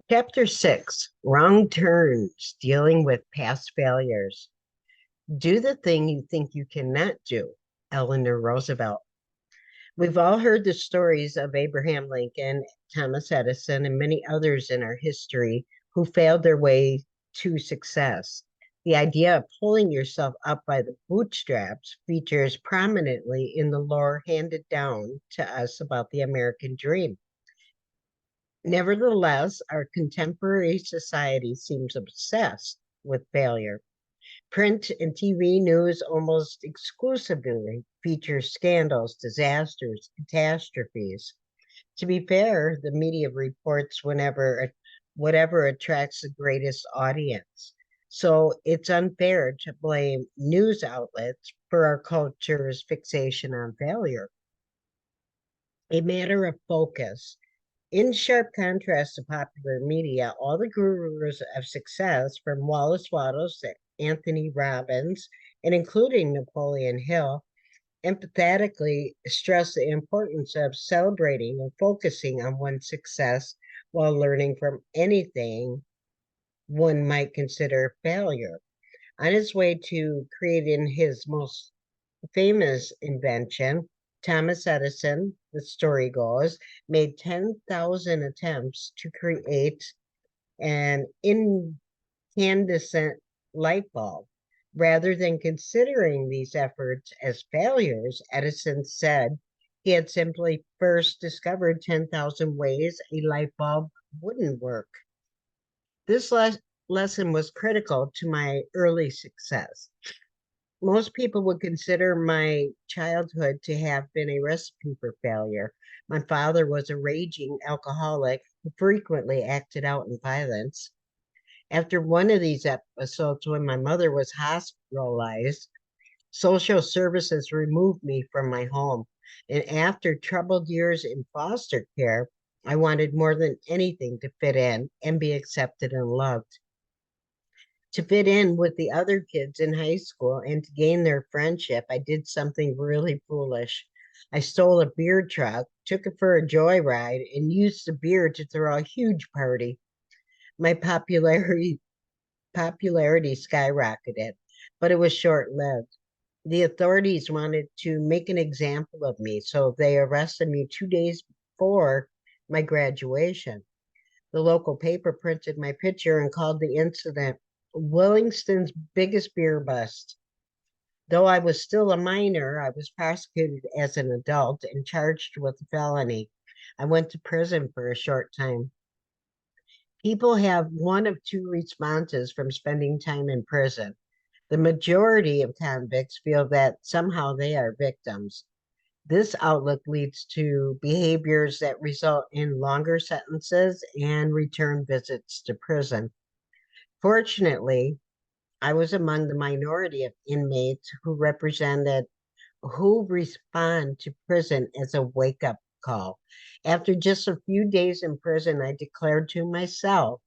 Chapter 6, Wrong Turns, Dealing with Past Failures. Do the thing you think you cannot do. Eleanor Roosevelt. We've all heard the stories of Abraham Lincoln, Thomas Edison, and many others in our history who failed their way to success. The idea of pulling yourself up by the bootstraps features prominently in the lore handed down to us about the American dream. Nevertheless, our contemporary society seems obsessed with failure. Print and TV news almost exclusively feature scandals, disasters, catastrophes. To be fair, the media reports whatever attracts the greatest audience. So it's unfair to blame news outlets for our culture's fixation on failure. A matter of focus. In sharp contrast to popular media, all the gurus of success, from Wallace Wattles to Anthony Robbins, and including Napoleon Hill, empathetically stress the importance of celebrating and focusing on one's success while learning from anything one might consider failure. On his way to creating his most famous invention, Thomas Edison, the story goes, made 10,000 attempts to create an incandescent light bulb. Rather than considering these efforts as failures, Edison said he had simply first discovered 10,000 ways a light bulb wouldn't work. This lesson was critical to my early success. Most people would consider my childhood to have been a recipe for failure. My father was a raging alcoholic who frequently acted out in violence. After one of these episodes, when my mother was hospitalized, social services removed me from my home. And after troubled years in foster care, I wanted more than anything to fit in and be accepted and loved. To fit in with the other kids in high school and to gain their friendship, I did something really foolish. I stole a beer truck, took it for a joyride, and used the beer to throw a huge party. My popularity skyrocketed, but it was short-lived. The authorities wanted to make an example of me, so they arrested me 2 days before my graduation. The local paper printed my picture and called the incident Willingston's biggest beer bust. Though I was still a minor, I was prosecuted as an adult and charged with a felony. I went to prison for a short time. People have one of two responses from spending time in prison. The majority of convicts feel that somehow they are victims. This outlook leads to behaviors that result in longer sentences and return visits to prison. Fortunately, I was among the minority of inmates who respond to prison as a wake-up call. After just a few days in prison, I declared to myself,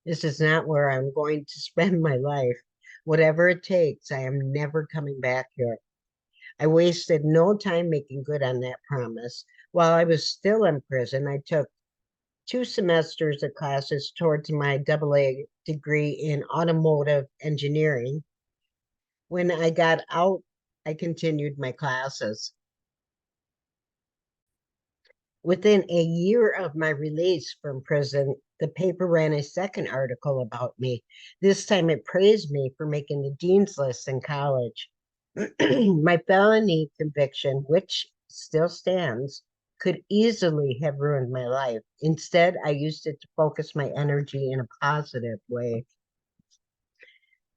this is not where I'm going to spend my life. Whatever it takes, I am never coming back here. I wasted no time making good on that promise. While I was still in prison, I took 2 semesters of classes towards my AA degree in automotive engineering. When I got out, I continued my classes. Within a year of my release from prison, the paper ran a second article about me. This time it praised me for making the dean's list in college. My felony conviction, which still stands, could easily have ruined my life. Instead, I used it to focus my energy in a positive way.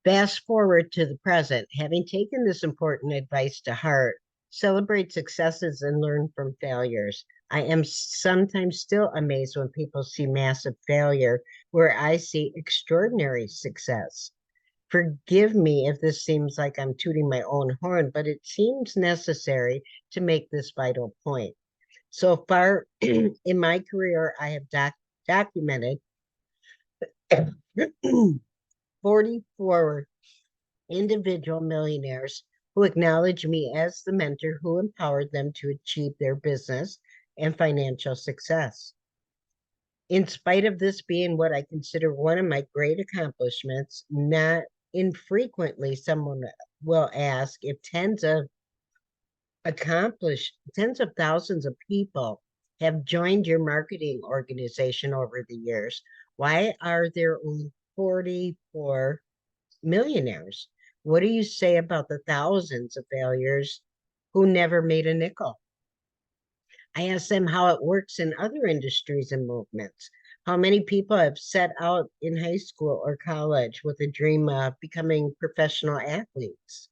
Fast forward to the present, having taken this important advice to heart, celebrate successes and learn from failures. I am sometimes still amazed when people see massive failure where I see extraordinary success. Forgive me if this seems like I'm tooting my own horn, but it seems necessary to make this vital point. So far in my career, I have documented 44 individual millionaires who acknowledge me as the mentor who empowered them to achieve their business and financial success. In spite of this being what I consider one of my great accomplishments, not infrequently someone will ask if tens of thousands of people have joined your marketing organization over the years. Why are there only 44 millionaires? What do you say about the thousands of failures who never made a nickel? I ask them how it works in other industries and movements. How many people have set out in high school or college with a dream of becoming professional athletes?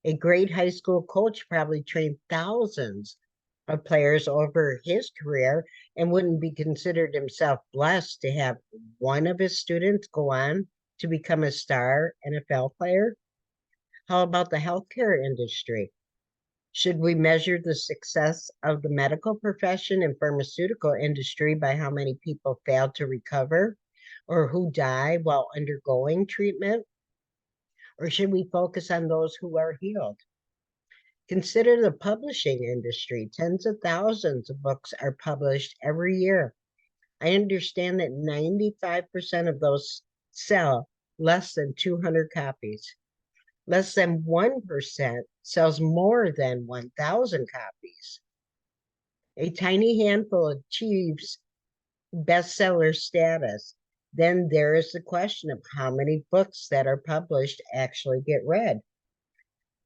A great high school coach probably trained thousands of players over his career and wouldn't be considered himself blessed to have one of his students go on to become a star NFL player. How about the healthcare industry? Should we measure the success of the medical profession and pharmaceutical industry by how many people fail to recover or who die while undergoing treatment? Or should we focus on those who are healed? Consider the publishing industry. Tens of thousands of books are published every year. I understand that 95% of those sell less than 200 copies. Less than 1% sells more than 1,000 copies. A tiny handful achieves bestseller status. Then there is the question of how many books that are published actually get read.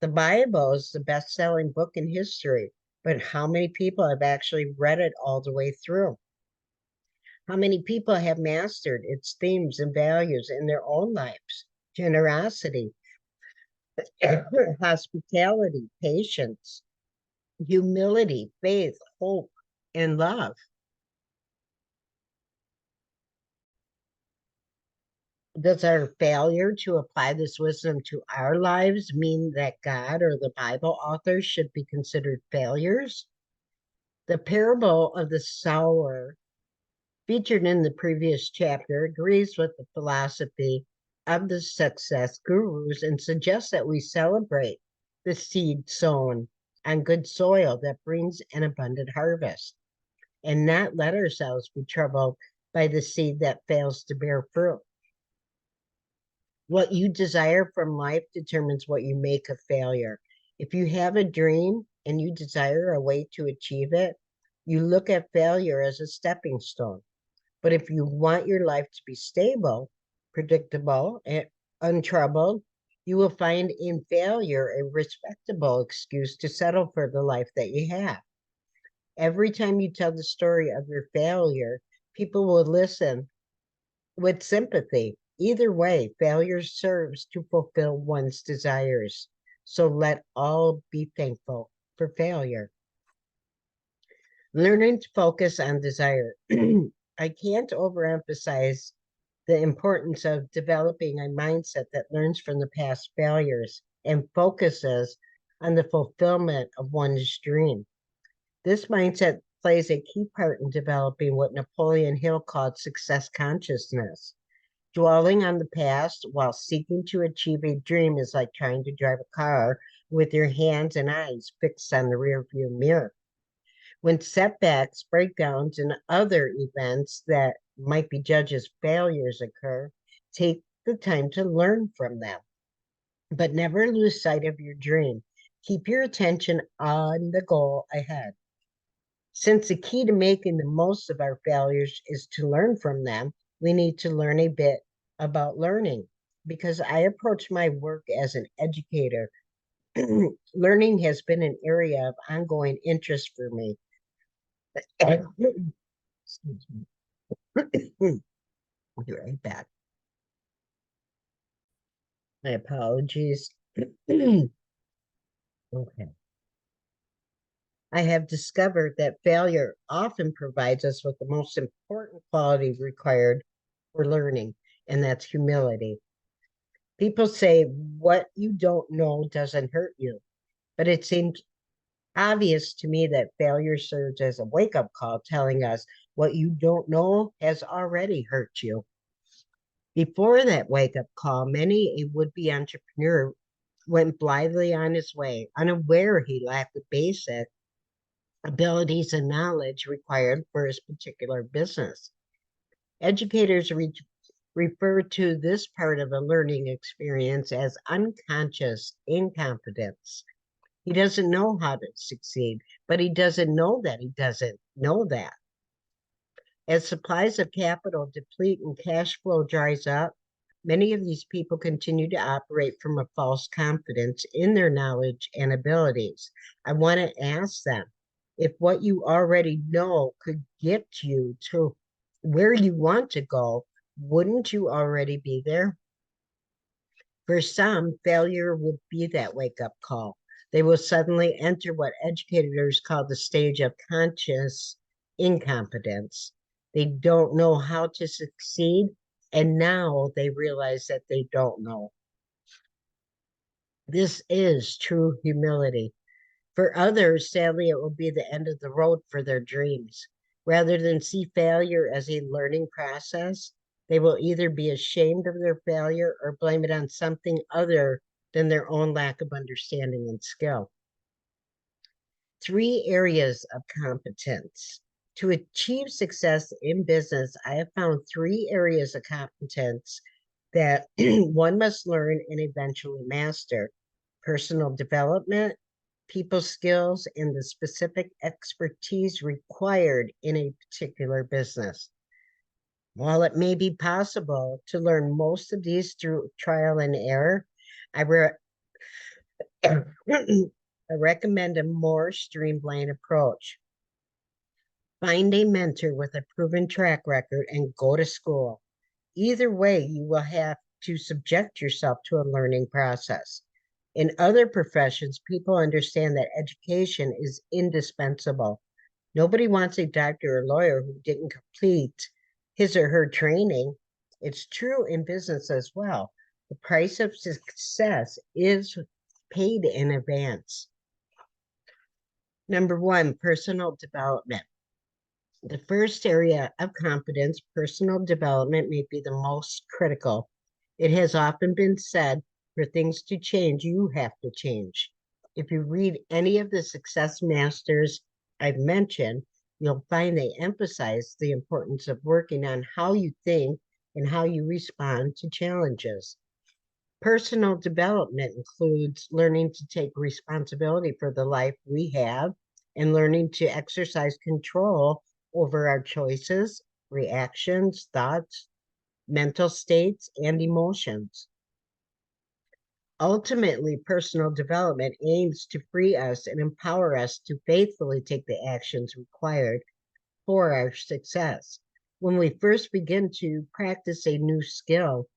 The Bible is the best-selling book in history, but how many people have actually read it all the way through? How many people have mastered its themes and values in their own lives? Generosity, hospitality, patience, humility, faith, hope, and love. Does our failure to apply this wisdom to our lives mean that God or the Bible authors should be considered failures? The parable of the sower featured in the previous chapter agrees with the philosophy of the success gurus and suggests that we celebrate the seed sown on good soil that brings an abundant harvest and not let ourselves be troubled by the seed that fails to bear fruit. What you desire from life determines what you make of failure. If you have a dream and you desire a way to achieve it, you look at failure as a stepping stone. But if you want your life to be stable, predictable, and untroubled, you will find in failure a respectable excuse to settle for the life that you have. Every time you tell the story of your failure, people will listen with sympathy. Either way, failure serves to fulfill one's desires. So let all be thankful for failure. Learning to focus on desire. I can't overemphasize the importance of developing a mindset that learns from the past failures and focuses on the fulfillment of one's dream. This mindset plays a key part in developing what Napoleon Hill called success consciousness. Dwelling on the past while seeking to achieve a dream is like trying to drive a car with your hands and eyes fixed on the rearview mirror. When setbacks, breakdowns, and other events that might be judged as failures occur, take the time to learn from them. But never lose sight of your dream. Keep your attention on the goal ahead. Since the key to making the most of our failures is to learn from them, we need to learn a bit about learning. Because I approach my work as an educator, learning has been an area of ongoing interest for me. Excuse me. I'll be right back. My apologies. Okay. I have discovered that failure often provides us with the most important quality required for learning, and that's humility. People say what you don't know doesn't hurt you, but it seems obvious to me that failure serves as a wake-up call telling us what you don't know has already hurt you. Before that wake-up call, many a would-be entrepreneur went blithely on his way, unaware he lacked the basic abilities and knowledge required for his particular business. Educators refer to this part of a learning experience as unconscious incompetence. He doesn't know how to succeed, but he doesn't know that he doesn't know that. As supplies of capital deplete and cash flow dries up, many of these people continue to operate from a false confidence in their knowledge and abilities. I want to ask them if what you already know could get you to where you want to go, wouldn't you already be there? For some, failure would be that wake up call. They will suddenly enter what educators call the stage of conscious incompetence. They don't know how to succeed, and now they realize that they don't know. This is true humility. For others, sadly, it will be the end of the road for their dreams. Rather than see failure as a learning process, they will either be ashamed of their failure or blame it on something other than their own lack of understanding and skill. 3 areas of competence. To achieve success in business, I have found 3 areas of competence that one must learn and eventually master: personal development, people skills, and the specific expertise required in a particular business. While it may be possible to learn most of these through trial and error, I, I recommend a more streamlined approach. Find a mentor with a proven track record and go to school. Either way, you will have to subject yourself to a learning process. In other professions, people understand that education is indispensable. Nobody wants a doctor or lawyer who didn't complete his or her training. It's true in business as well. The price of success is paid in advance. Number 1, personal development. The first area of competence, personal development, may be the most critical. It has often been said, for things to change, you have to change. If you read any of the success masters I've mentioned, you'll find they emphasize the importance of working on how you think and how you respond to challenges. Personal development includes learning to take responsibility for the life we have and learning to exercise control over our choices, reactions, thoughts, mental states, and emotions. Ultimately, personal development aims to free us and empower us to faithfully take the actions required for our success. When we first begin to practice a new skill,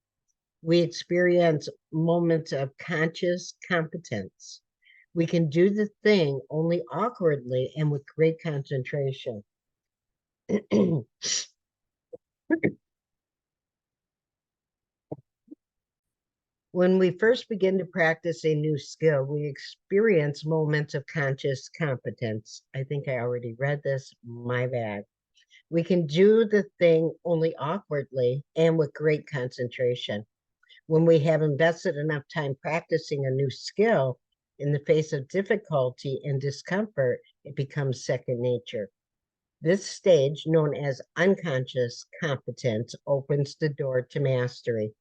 we experience moments of conscious competence. We can do the thing only awkwardly and with great concentration. When we first begin to practice a new skill, we experience moments of conscious competence. I think I already read this, my bad. We can do the thing only awkwardly and with great concentration. When we have invested enough time practicing a new skill, in the face of difficulty and discomfort, it becomes second nature. This stage, known as unconscious competence, opens the door to mastery.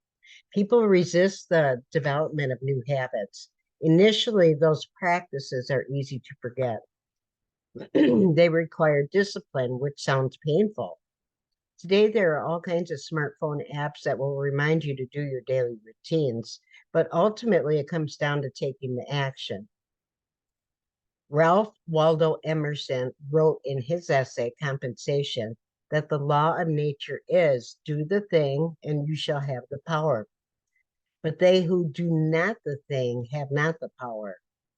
People resist the development of new habits. Initially, those practices are easy to forget. They require discipline, which sounds painful. Today, there are all kinds of smartphone apps that will remind you to do your daily routines, but ultimately it comes down to taking the action. Ralph Waldo Emerson wrote in his essay, Compensation, that the law of nature is do the thing and you shall have the power. But they who do not the thing have not the power.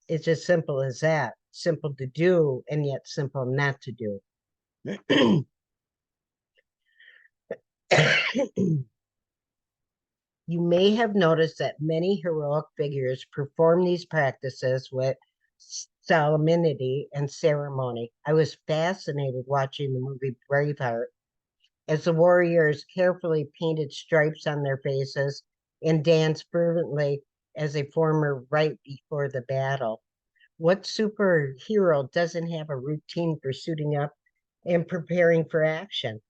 It's as simple as that. Simple to do and yet simple not to do. You may have noticed that many heroic figures perform these practices with solemnity and ceremony. I was fascinated watching the movie Braveheart as the warriors carefully painted stripes on their faces and danced fervently as a former right before the battle. What superhero doesn't have a routine for suiting up and preparing for action?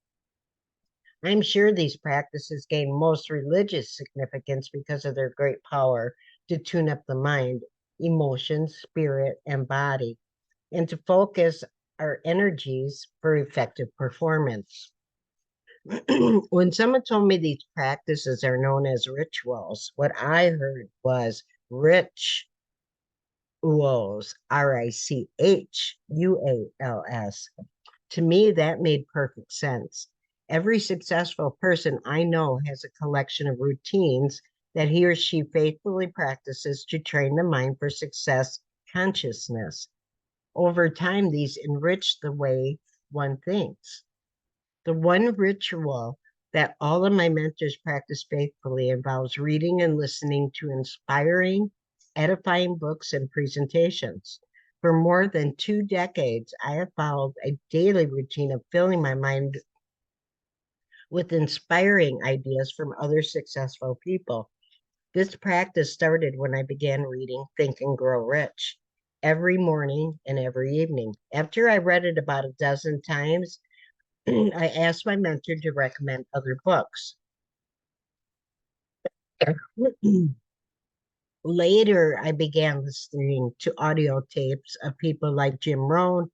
I'm sure these practices gain most religious significance because of their great power to tune up the mind, emotions, spirit, and body, and to focus our energies for effective performance. When someone told me these practices are known as rituals, what I heard was rich uos, Richuals. To me, that made perfect sense. Every successful person I know has a collection of routines that he or she faithfully practices to train the mind for success consciousness. Over time, these enrich the way one thinks. The one ritual that all of my mentors practice faithfully involves reading and listening to inspiring, edifying books and presentations. For more than 2 decades, I have followed a daily routine of filling my mind with inspiring ideas from other successful people. This practice started when I began reading Think and Grow Rich every morning and every evening. After I read it about a dozen times, I asked my mentor to recommend other books. Later, I began listening to audio tapes of people like Jim Rohn,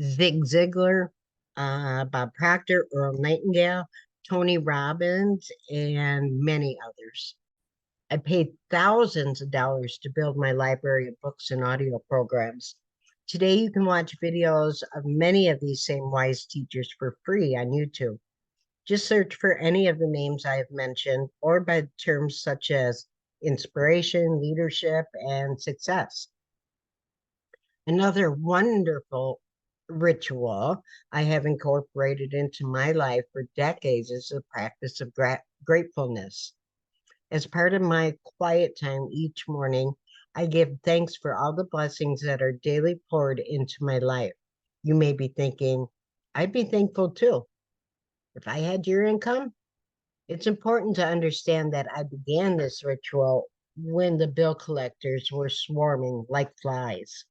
Zig Ziglar, Bob Proctor, Earl Nightingale, Tony Robbins, and many others. I paid thousands of dollars to build my library of books and audio programs. Today, you can watch videos of many of these same wise teachers for free on YouTube. Just search for any of the names I have mentioned or by terms such as inspiration, leadership, and success. Another wonderful ritual I have incorporated into my life for decades is the practice of gratefulness. As part of my quiet time each morning, I give thanks for all the blessings that are daily poured into my life. You may be thinking, I'd be thankful too. If I had your income, it's important to understand that I began this ritual when the bill collectors were swarming like flies.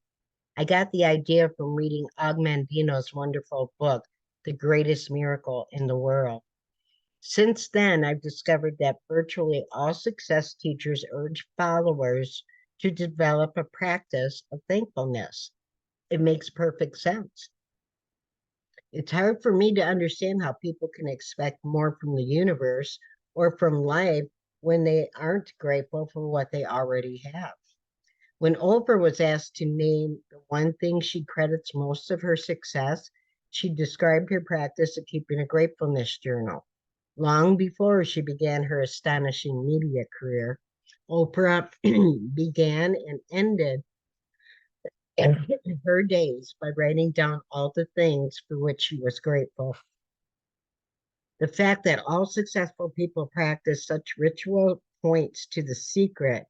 I got the idea from reading Og Mandino's wonderful book, The Greatest Miracle in the World. Since then, I've discovered that virtually all success teachers urge followers to develop a practice of thankfulness. It makes perfect sense. It's hard for me to understand how people can expect more from the universe or from life when they aren't grateful for what they already have. When Oprah was asked to name the one thing she credits most of her success, she described her practice of keeping a gratefulness journal. Long before she began her astonishing media career, Oprah began and ended her days by writing down all the things for which she was grateful. The fact that all successful people practice such ritual points to the secret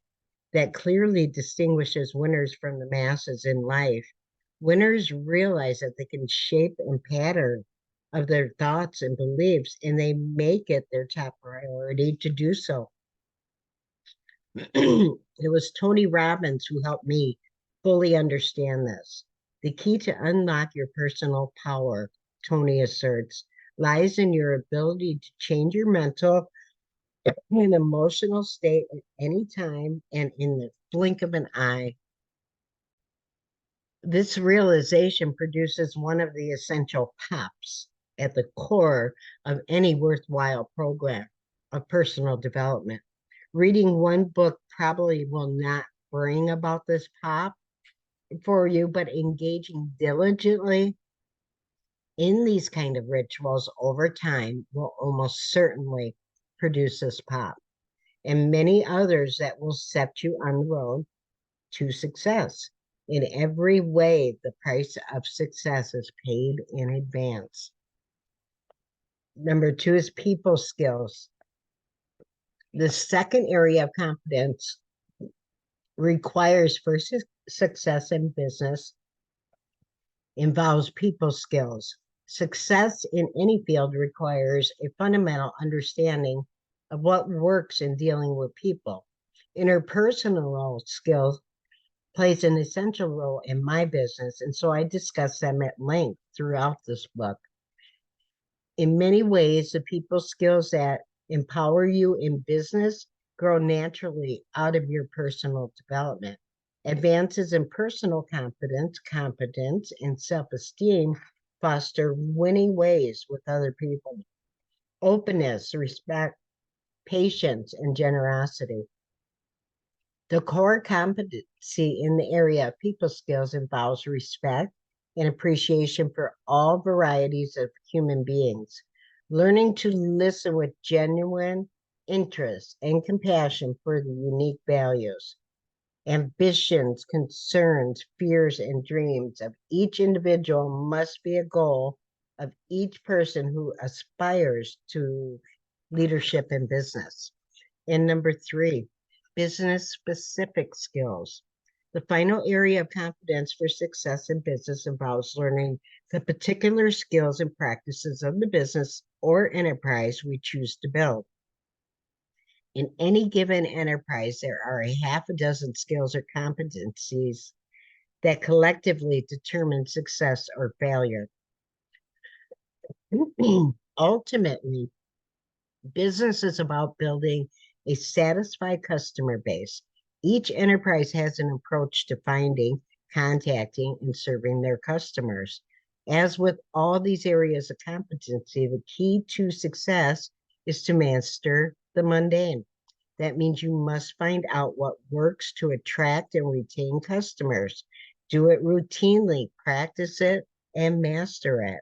that clearly distinguishes winners from the masses in life. Winners realize that they can shape and pattern of their thoughts and beliefs, and they make it their top priority to do so. It was Tony Robbins who helped me fully understand this. The key to unlock your personal power, Tony asserts, lies in your ability to change your mental and emotional state at any time and in the blink of an eye. This realization produces one of the essential pops at the core of any worthwhile program of personal development. Reading one book probably will not bring about this pop for you, but engaging diligently in these kind of rituals over time will almost certainly produce this pop and many others that will set you on the road to success. In every way, the price of success is paid in advance. Number two is people skills. The second area of competence requires for success in business involves people skills. Success in any field requires a fundamental understanding of what works in dealing with people. Interpersonal skills plays an essential role in my business, and so I discuss them at length throughout this book. In many ways, the people skills that empower you in business grow naturally out of your personal development. Advances in personal confidence, competence, and self-esteem foster winning ways with other people. Openness, respect, patience, and generosity. The core competency in the area of people skills involves respect and appreciation for all varieties of human beings. Learning to listen with genuine interest and compassion for the unique values, ambitions, concerns, fears, and dreams of each individual must be a goal of each person who aspires to leadership in business. And number three, business specific skills. The final area of confidence for success in business involves learning the particular skills and practices of the business or enterprise we choose to build. In any given enterprise, there are a half a dozen skills or competencies that collectively determine success or failure. Ultimately, business is about building a satisfied customer base. Each enterprise has an approach to finding, contacting, and serving their customers. As with all these areas of competency, the key to success is to master the mundane. That means you must find out what works to attract and retain customers. Do it routinely, practice it, and master it.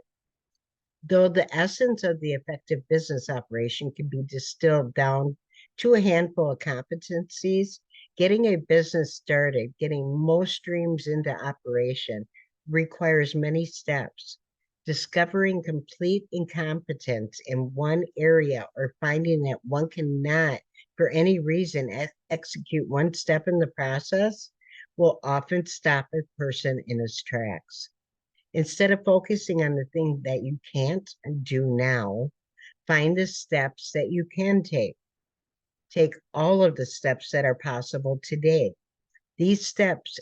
Though the essence of the effective business operation can be distilled down to a handful of competencies, getting a business started, getting most streams into operation requires many steps. Discovering complete incompetence in one area or finding that one cannot, for any reason, execute one step in the process will often stop a person in his tracks. Instead of focusing on the thing that you can't do now, find the steps that you can take. Take all of the steps that are possible today. These steps,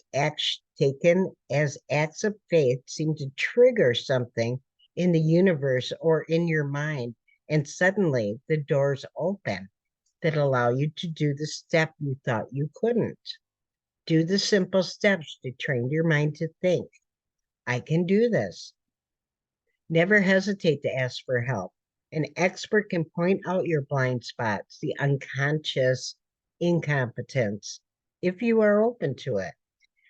taken as acts of faith, seem to trigger something in the universe or in your mind, and suddenly the doors open that allow you to do the step you thought you couldn't. Do the simple steps to train your mind to think, I can do this. Never hesitate to ask for help. An expert can point out your blind spots, the unconscious incompetence, if you are open to it.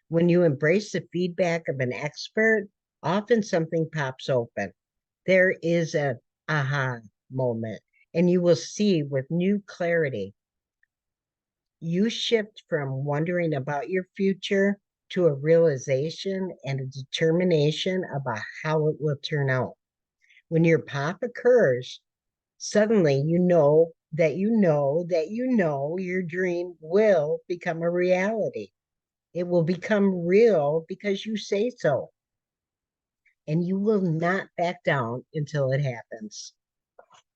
When you embrace the feedback of an expert, often something pops open. There is an aha moment, and you will see with new clarity. You shift from wondering about your future to a realization and a determination about how it will turn out. When your pop occurs, suddenly you know that you know that you know your dream will become a reality. It will become real because you say so. And you will not back down until it happens.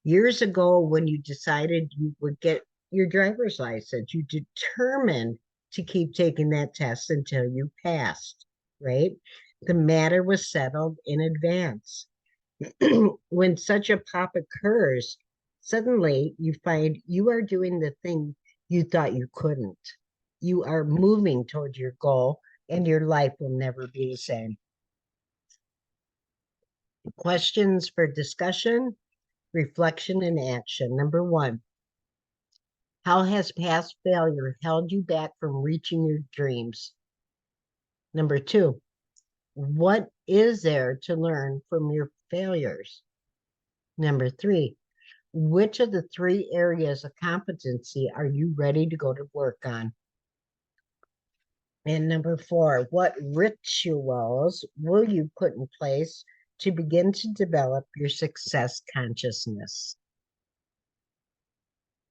Years ago, when you decided you would get your driver's license, you determined to keep taking that test until you passed, right? The matter was settled in advance. When such a pop occurs, suddenly you find you are doing the thing you thought you couldn't. You are moving toward your goal, and your life will never be the same. Questions for discussion, reflection, and action. Number one, how has past failure held you back from reaching your dreams? Number two, what is there to learn from your failures? Number three, which of the three areas of competency are you ready to go to work on? And number four, what rituals will you put in place to begin to develop your success consciousness?